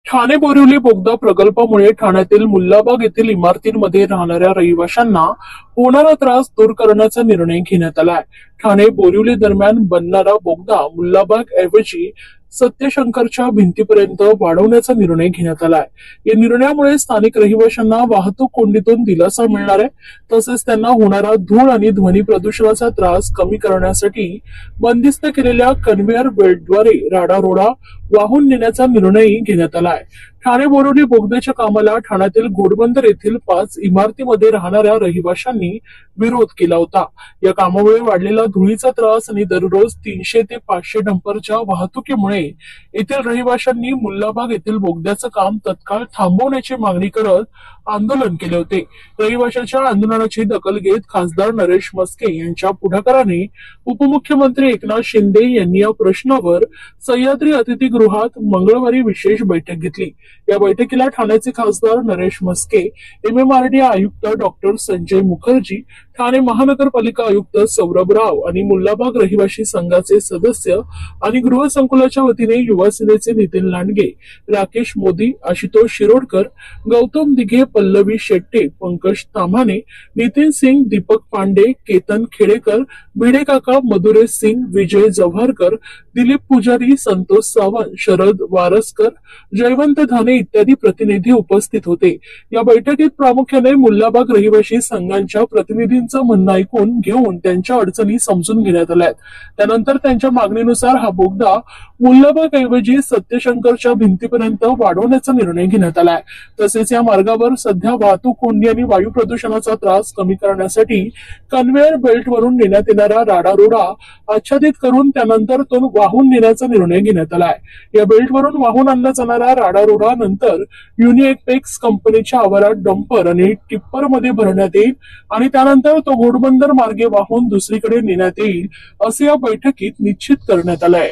ठाणे बोरिवली बोगदा प्रकल्पामुळे ठाण्यातील मुल्लाबाग येथील इमारतींमध्ये राहणाऱ्या रहिवाशांना होणारा त्रास दूर करण्याचा निर्णय घेण्यात आलाय। ठाणे बोरिवली दरम्यान बनणारा बोगदा मुल्लाबाग ऐवजी सत्यशंकरच्या भिंतीपर्यंत वाढवण्याचा निर्णय घेण्यात आलाय। या निर्णयामुळे स्थानिक रहिवाशांना वाहतूक कोंडीतून दिलासा मिळणार आहे, तसेच त्यांना होणारा धूळ आणि ध्वनी प्रदूषणाचा त्रास कमी करण्यासाठी बंदिस्त केलेल्या कन्व्हेअर बेल्टद्वारे राडारोडा वाहून नेण्याचा निर्णयही घेण्यात आलाय। ठाणे बोरिवली बोगद्याच्या कामाला ठाण्यातील घोडबंदर येथील 5 इमारतीमध्ये राहणाऱ्या रहिवाशांनी विरोध केला होता। या कामामुळे वाढलेला धुळीचा त्रास आणि दररोज 300 ते 500 डंपरच्या वाहतुकीमुळे येथील रहिवाशांनी मुल्लाबाग येथील बोगद्याचं काम तत्काळ थांबवण्याची मागणी करत आंदोलन केले होते। रहिवाशांच्या आंदोलनाची दखल घेत खासदार नरेश म्हस्के यांच्या पुढाकाराने उपमुख्यमंत्री एकनाथ शिंदे यांनी या प्रश्नावर सह्याद्री अतिथीगृहात मंगळवारी विशेष बैठक घेतली। या बैठकीला ठाण्याचे खासदार नरेश म्हस्के, MMRD आयुक्त डॉक्टर संजय मुखर्जी, ठाणे महानगरपालिका आयुक्त सौरभ राव आणि मुल्लाबाग रहिवासी संघाचे सदस्य आणि गृहसंकुलाच्या वतीने युवा सेनेचे नितीन लांडगे, राकेश मोदी, आशुतोष शिरोडकर, गौतम दिघे, पल्लवी शेट्टे, पंकज ताम्हाणे, नितीन सिंग, दीपक पांडे, केतन खेडेकर, भिडे काका, मधुरेश सिंग, विजय जव्हारकर, दिलीप पुजारी, संतोष सावंत, शरद वारसकर, जयवंत धाने इत्यादी प्रतिनिधी उपस्थित होते। या बैठकीत प्रामुख्याने मुल्लाबाग रहिवासी संघांच्या प्रतिनिधींचं म्हणणं ऐकून घेऊन त्यांच्या अडचणी समजून घेण्यात आल्या। त्यानंतर त्यांच्या मागणीनुसार हा बोगदा मुल्लाबाग ऐवजी सत्यशंकरच्या भिंतीपर्यंत वाढवण्याचा निर्णय घेण्यात आलाय। तसेच या मार्गावर सध्या वाहतूक कोंडी आणि वायू प्रदूषणाचा त्रास कमी करण्यासाठी कन्व्हेअर बेल्ट वरून नेण्यात येणारा राडारोडा आच्छादित करून त्यानंतर तो वाहून नेण्याचा निर्णय घेण्यात आलाय। या बेल्टवरून वाहून आणला जाणारा राडारोडा नंतर युनिएपेक्स कंपनीच्या आवारात डंपर आणि टिप्पर मध्ये भरण्यात येईल आणि त्यानंतर तो घोडबंदर मार्गे वाहून दुसरीकडे नेण्यात येईल, असे या बैठकीत निश्चित करण्यात आलंय।